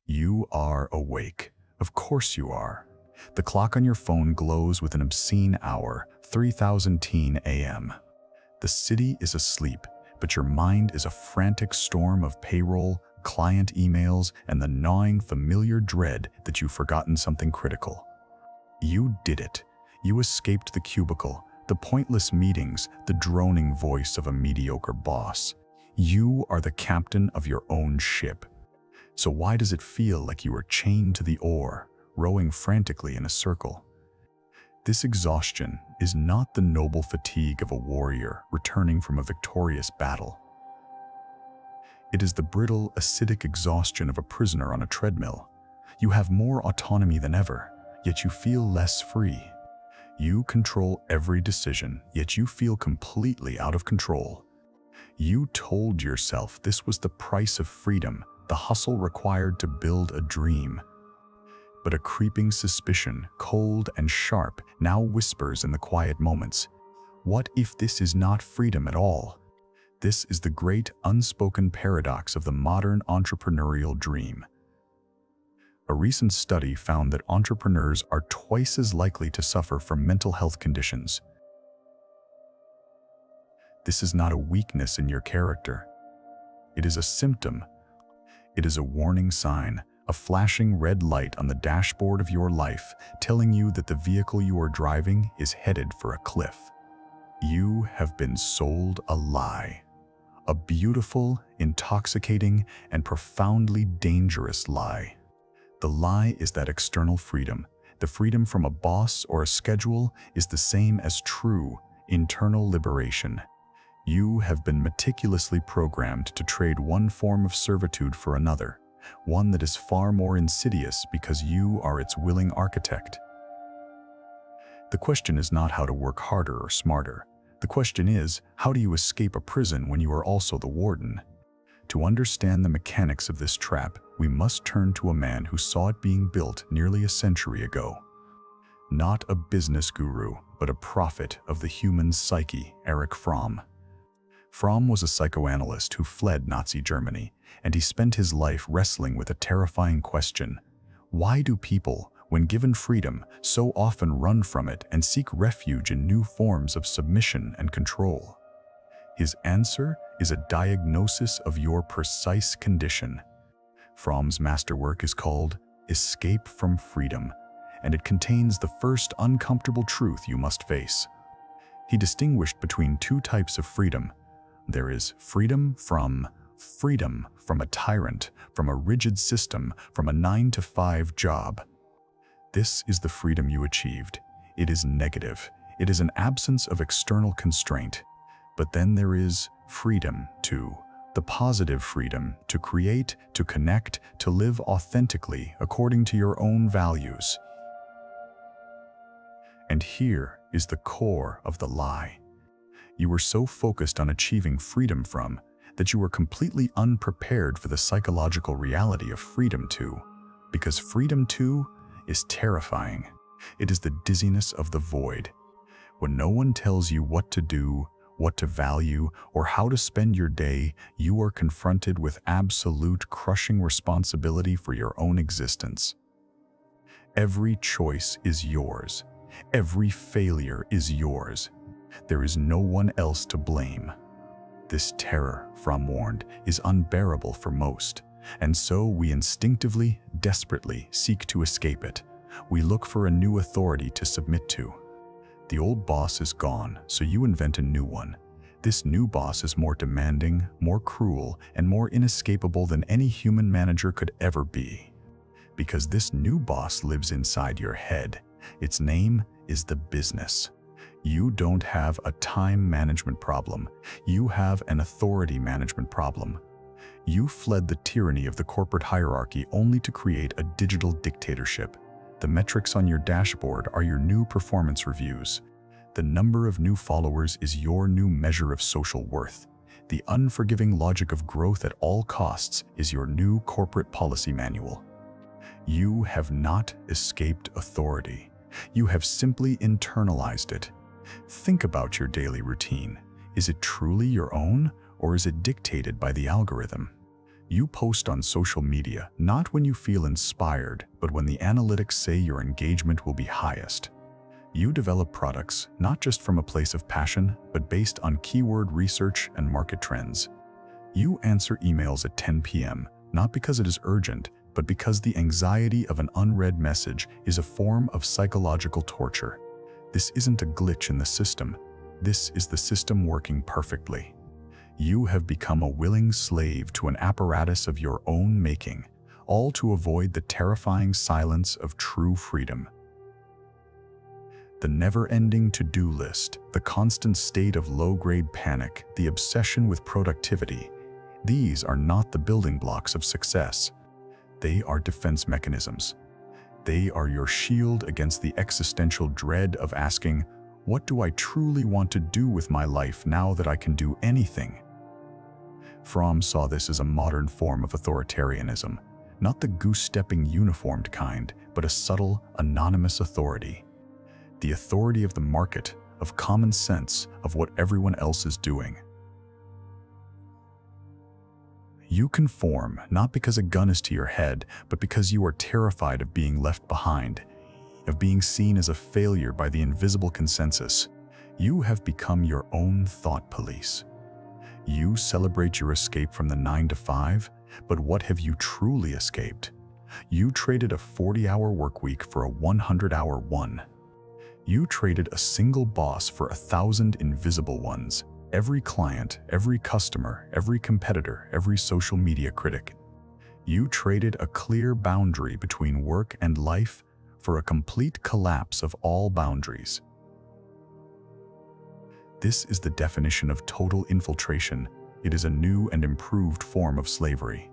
You are awake. Of course you are. The clock on your phone glows with an obscene hour, 3010 a.m. The city is asleep, but your mind is a frantic storm of payroll, client emails, and the gnawing familiar dread that you've forgotten something critical. You did it. You escaped the cubicle, the pointless meetings, the droning voice of a mediocre boss. You are the captain of your own ship. So why does it feel like you are chained to the oar, rowing frantically in a circle? This exhaustion is not the noble fatigue of a warrior returning from a victorious battle. It is the brittle, acidic exhaustion of a prisoner on a treadmill. You have more autonomy than ever, yet you feel less free. You control every decision, yet you feel completely out of control. You told yourself this was the price of freedom, the hustle required to build a dream. But a creeping suspicion, cold and sharp, now whispers in the quiet moments. What if this is not freedom at all? This is the great unspoken paradox of the modern entrepreneurial dream. A recent study found that entrepreneurs are twice as likely to suffer from mental health conditions. This is not a weakness in your character. It is a symptom. It is a warning sign, a flashing red light on the dashboard of your life, telling you that the vehicle you are driving is headed for a cliff. You have been sold a lie. A beautiful, intoxicating, and profoundly dangerous lie. The lie is that external freedom, the freedom from a boss or a schedule, is the same as true, internal liberation. You have been meticulously programmed to trade one form of servitude for another, one that is far more insidious because you are its willing architect. The question is not how to work harder or smarter. The question is, how do you escape a prison when you are also the warden? To understand the mechanics of this trap, we must turn to a man who saw it being built nearly a century ago. Not a business guru, but a prophet of the human psyche, Erich Fromm. Fromm was a psychoanalyst who fled Nazi Germany, and he spent his life wrestling with a terrifying question. Why do people, when given freedom, so often run from it and seek refuge in new forms of submission and control? His answer is a diagnosis of your precise condition. Fromm's masterwork is called Escape from Freedom, and it contains the first uncomfortable truth you must face. He distinguished between two types of freedom. There is freedom from a tyrant, from a rigid system, from a 9-to-5 job. This is the freedom you achieved. It is negative. It is an absence of external constraint. But then there is freedom too, the positive freedom to create, to connect, to live authentically according to your own values. And here is the core of the lie. You were so focused on achieving freedom from that you were completely unprepared for the psychological reality of freedom too, because freedom too is terrifying. It is the dizziness of the void. When no one tells you what to do, what to value, or how to spend your day, you are confronted with absolute crushing responsibility for your own existence. Every choice is yours. Every failure is yours. There is no one else to blame. This terror, Fromm warned, is unbearable for most, and so we instinctively, desperately seek to escape it. We look for a new authority to submit to. The old boss is gone, so you invent a new one. This new boss is more demanding, more cruel, and more inescapable than any human manager could ever be. Because this new boss lives inside your head. Its name is the business. You don't have a time management problem. You have an authority management problem. You fled the tyranny of the corporate hierarchy only to create a digital dictatorship. The metrics on your dashboard are your new performance reviews. The number of new followers is your new measure of social worth. The unforgiving logic of growth at all costs is your new corporate policy manual. You have not escaped authority. You have simply internalized it. Think about your daily routine. Is it truly your own, or is it dictated by the algorithm? You post on social media not when you feel inspired, but when the analytics say your engagement will be highest. You develop products not just from a place of passion, but based on keyword research and market trends. You answer emails at 10 p.m., not because it is urgent, but because the anxiety of an unread message is a form of psychological torture. This isn't a glitch in the system. This is the system working perfectly. You have become a willing slave to an apparatus of your own making, all to avoid the terrifying silence of true freedom. The never-ending to-do list, the constant state of low-grade panic, the obsession with productivity, these are not the building blocks of success. They are defense mechanisms. They are your shield against the existential dread of asking, what do I truly want to do with my life now that I can do anything? Fromm saw this as a modern form of authoritarianism, not the goose-stepping uniformed kind, but a subtle, anonymous authority. The authority of the market, of common sense, of what everyone else is doing. You conform not because a gun is to your head, but because you are terrified of being left behind, of being seen as a failure by the invisible consensus. You have become your own thought police. You celebrate your escape from the 9-to-5, but what have you truly escaped? You traded a 40-hour workweek for a 100-hour one. You traded a single boss for 1,000 invisible ones. Every client, every customer, every competitor, every social media critic. You traded a clear boundary between work and life for a complete collapse of all boundaries. This is the definition of total infiltration. It is a new and improved form of slavery.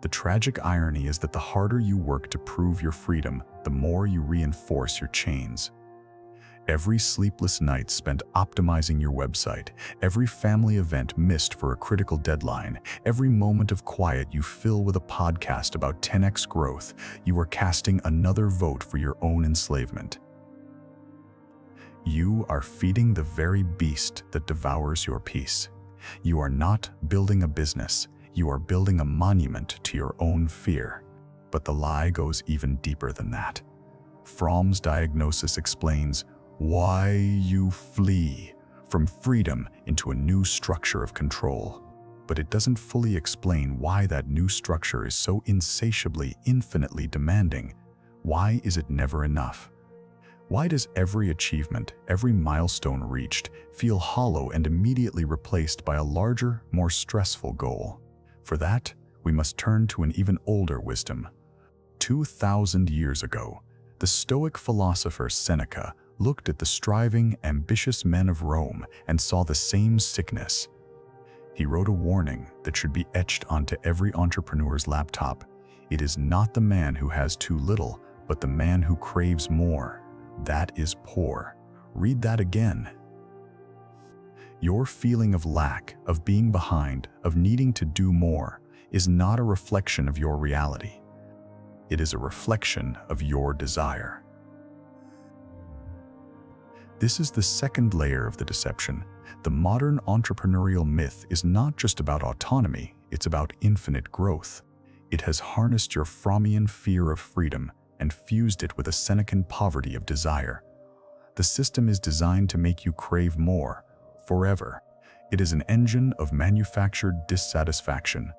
The tragic irony is that the harder you work to prove your freedom, the more you reinforce your chains. Every sleepless night spent optimizing your website, every family event missed for a critical deadline, every moment of quiet you fill with a podcast about 10x growth, you are casting another vote for your own enslavement. You are feeding the very beast that devours your peace. You are not building a business, you are building a monument to your own fear. But the lie goes even deeper than that. Fromm's diagnosis explains why you flee from freedom into a new structure of control. But it doesn't fully explain why that new structure is so insatiably, infinitely demanding. Why is it never enough? Why does every achievement, every milestone reached, feel hollow and immediately replaced by a larger, more stressful goal? For that, we must turn to an even older wisdom. 2,000 years ago, the Stoic philosopher Seneca looked at the striving, ambitious men of Rome and saw the same sickness. He wrote a warning that should be etched onto every entrepreneur's laptop. It is not the man who has too little, but the man who craves more. That is poor. Read that again. Your feeling of lack, of being behind, of needing to do more, is not a reflection of your reality. It is a reflection of your desire. This is the second layer of the deception. The modern entrepreneurial myth is not just about autonomy, it's about infinite growth. It has harnessed your Frommian fear of freedom and fused it with a Senecan poverty of desire. The system is designed to make you crave more, forever. It is an engine of manufactured dissatisfaction.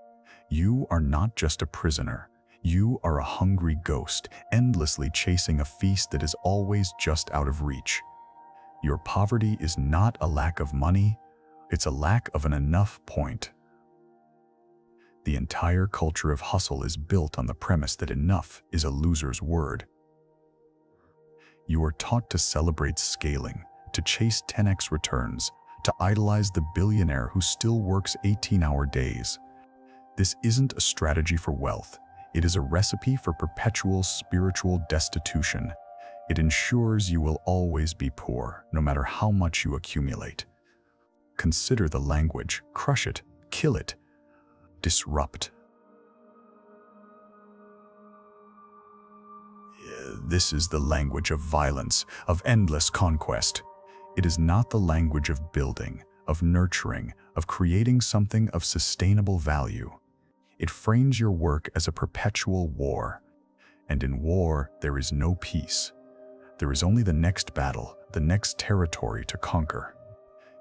You are not just a prisoner. You are a hungry ghost, endlessly chasing a feast that is always just out of reach. Your poverty is not a lack of money, it's a lack of an enough point. The entire culture of hustle is built on the premise that enough is a loser's word. You are taught to celebrate scaling, to chase 10x returns, to idolize the billionaire who still works 18-hour days. This isn't a strategy for wealth. It is a recipe for perpetual spiritual destitution. It ensures you will always be poor, no matter how much you accumulate. Consider the language, crush it, kill it, disrupt. This is the language of violence, of endless conquest. It is not the language of building, of nurturing, of creating something of sustainable value. It frames your work as a perpetual war. And in war, there is no peace. There is only the next battle, the next territory to conquer.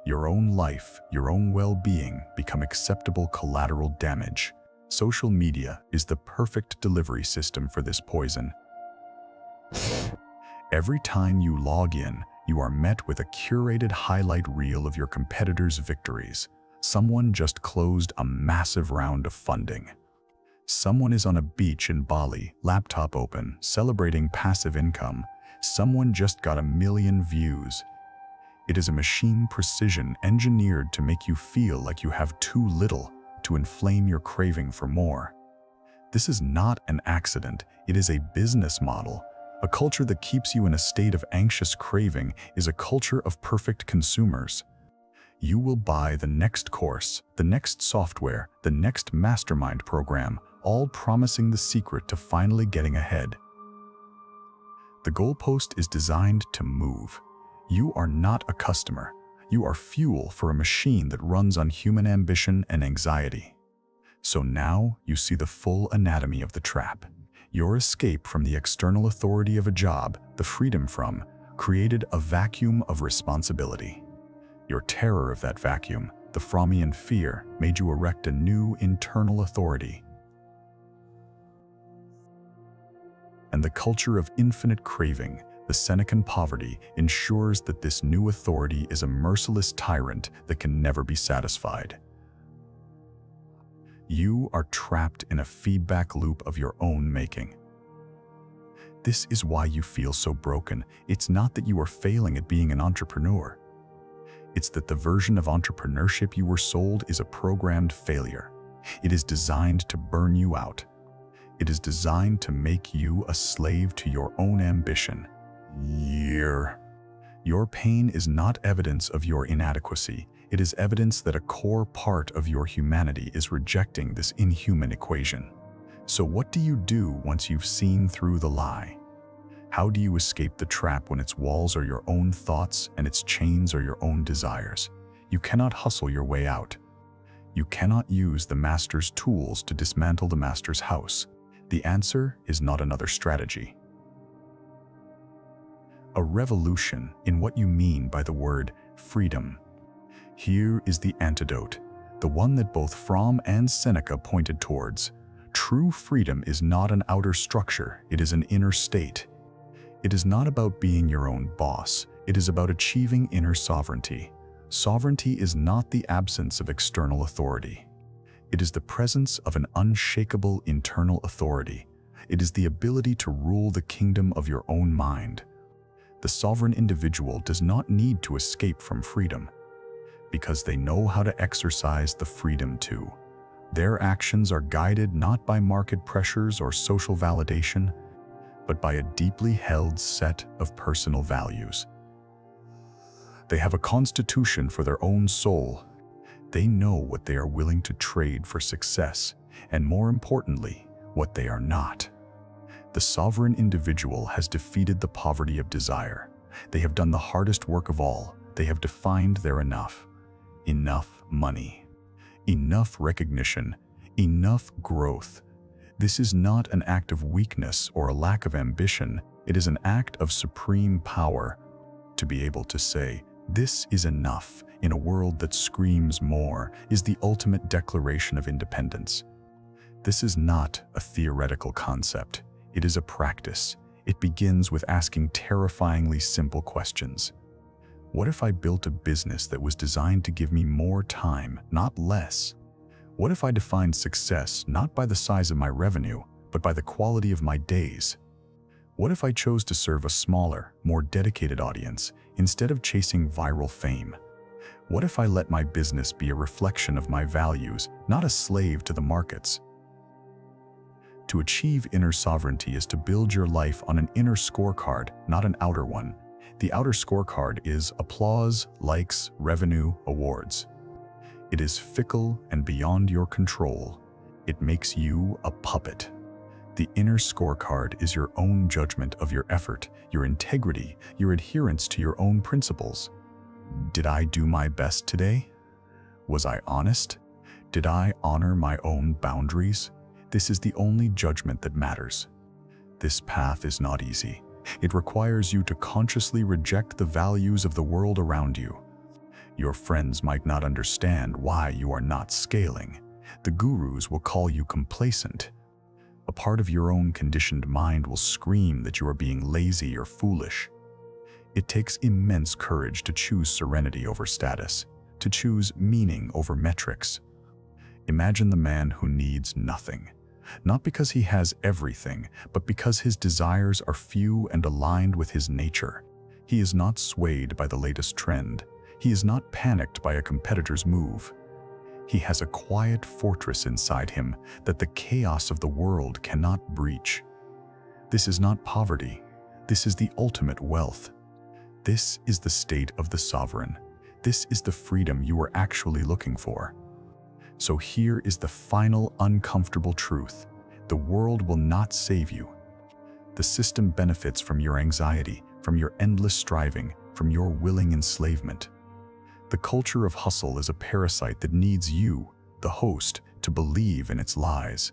Your own life, your own well-being become acceptable collateral damage. Social media is the perfect delivery system for this poison. Every time you log in, you are met with a curated highlight reel of your competitors' victories. Someone just closed a massive round of funding. Someone is on a beach in Bali, laptop open, celebrating passive income. Someone just got 1 million views. It is a machine precision engineered to make you feel like you have too little, to inflame your craving for more. This is not an accident, it is a business model. A culture that keeps you in a state of anxious craving is a culture of perfect consumers. You will buy the next course, the next software, the next mastermind program, all promising the secret to finally getting ahead. The goalpost is designed to move. You are not a customer. You are fuel for a machine that runs on human ambition and anxiety. So now you see the full anatomy of the trap. Your escape from the external authority of a job, the freedom from, created a vacuum of responsibility. Your terror of that vacuum, the Freudian fear, made you erect a new internal authority. And the culture of infinite craving, the Senecan poverty, ensures that this new authority is a merciless tyrant that can never be satisfied. You are trapped in a feedback loop of your own making. This is why you feel so broken. It's not that you are failing at being an entrepreneur. It's that the version of entrepreneurship you were sold is a programmed failure. It is designed to burn you out. It is designed to make you a slave to your own ambition. Your pain is not evidence of your inadequacy. It is evidence that a core part of your humanity is rejecting this inhuman equation. So what do you do once you've seen through the lie? How do you escape the trap when its walls are your own thoughts and its chains are your own desires? You cannot hustle your way out. You cannot use the master's tools to dismantle the master's house. The answer is not another strategy. A revolution in what you mean by the word freedom. Here is the antidote, the one that both Fromm and Seneca pointed towards. True freedom is not an outer structure, it is an inner state. It is not about being your own boss, it is about achieving inner sovereignty. Sovereignty is not the absence of external authority. It is the presence of an unshakable internal authority. It is the ability to rule the kingdom of your own mind. The sovereign individual does not need to escape from freedom, because they know how to exercise the freedom too. Their actions are guided not by market pressures or social validation, but by a deeply held set of personal values. They have a constitution for their own soul. They know what they are willing to trade for success, and more importantly, what they are not. The sovereign individual has defeated the poverty of desire. They have done the hardest work of all. They have defined their enough. Enough money, enough recognition, enough growth. This is not an act of weakness or a lack of ambition. It is an act of supreme power to be able to say, "This is enough," in a world that screams more, is the ultimate declaration of independence. This is not a theoretical concept. It is a practice. It begins with asking terrifyingly simple questions. What if I built a business that was designed to give me more time, not less? What if I defined success not by the size of my revenue, but by the quality of my days? What if I chose to serve a smaller, more dedicated audience instead of chasing viral fame? What if I let my business be a reflection of my values, not a slave to the markets? To achieve inner sovereignty is to build your life on an inner scorecard, not an outer one. The outer scorecard is applause, likes, revenue, awards. It is fickle and beyond your control. It makes you a puppet. The inner scorecard is your own judgment of your effort, your integrity, your adherence to your own principles. Did I do my best today? Was I honest? Did I honor my own boundaries? This is the only judgment that matters. This path is not easy. It requires you to consciously reject the values of the world around you. Your friends might not understand why you are not scaling. The gurus will call you complacent. A part of your own conditioned mind will scream that you are being lazy or foolish. It takes immense courage to choose serenity over status, to choose meaning over metrics. Imagine the man who needs nothing, not because he has everything, but because his desires are few and aligned with his nature. He is not swayed by the latest trend. He is not panicked by a competitor's move. He has a quiet fortress inside him that the chaos of the world cannot breach. This is not poverty. This is the ultimate wealth. This is the state of the sovereign. This is the freedom you are actually looking for. So here is the final uncomfortable truth. The world will not save you. The system benefits from your anxiety, from your endless striving, from your willing enslavement. The culture of hustle is a parasite that needs you, the host, to believe in its lies.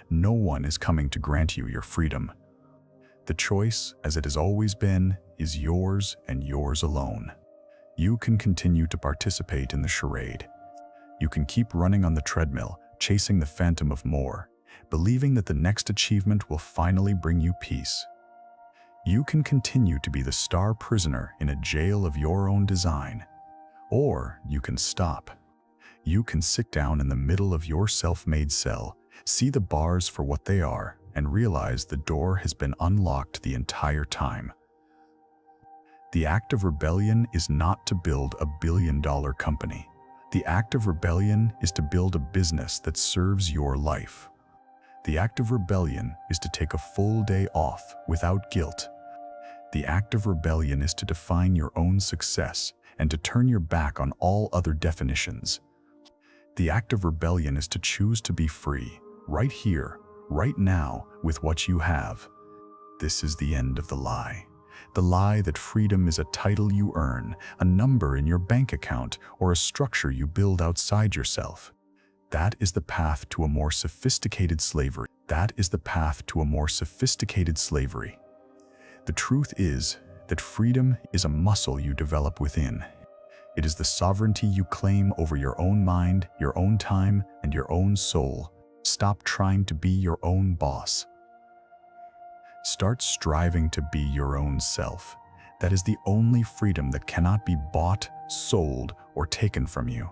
No one is coming to grant you your freedom. The choice, as it has always been, is yours and yours alone. You can continue to participate in the charade. You can keep running on the treadmill, chasing the phantom of more, believing that the next achievement will finally bring you peace. You can continue to be the star prisoner in a jail of your own design. Or you can stop. You can sit down in the middle of your self-made cell, see the bars for what they are, and realize the door has been unlocked the entire time. The act of rebellion is not to build a billion-dollar company. The act of rebellion is to build a business that serves your life. The act of rebellion is to take a full day off without guilt. The act of rebellion is to define your own success and to turn your back on all other definitions. The act of rebellion is to choose to be free, right here, right now, with what you have. This is the end of the lie. The lie that freedom is a title you earn, a number in your bank account, or a structure you build outside yourself. That is the path to a more sophisticated slavery. That is the path to a more sophisticated slavery. The truth is that freedom is a muscle you develop within. It is the sovereignty you claim over your own mind, your own time, and your own soul. Stop trying to be your own boss. Start striving to be your own self. That is the only freedom that cannot be bought, sold, or taken from you.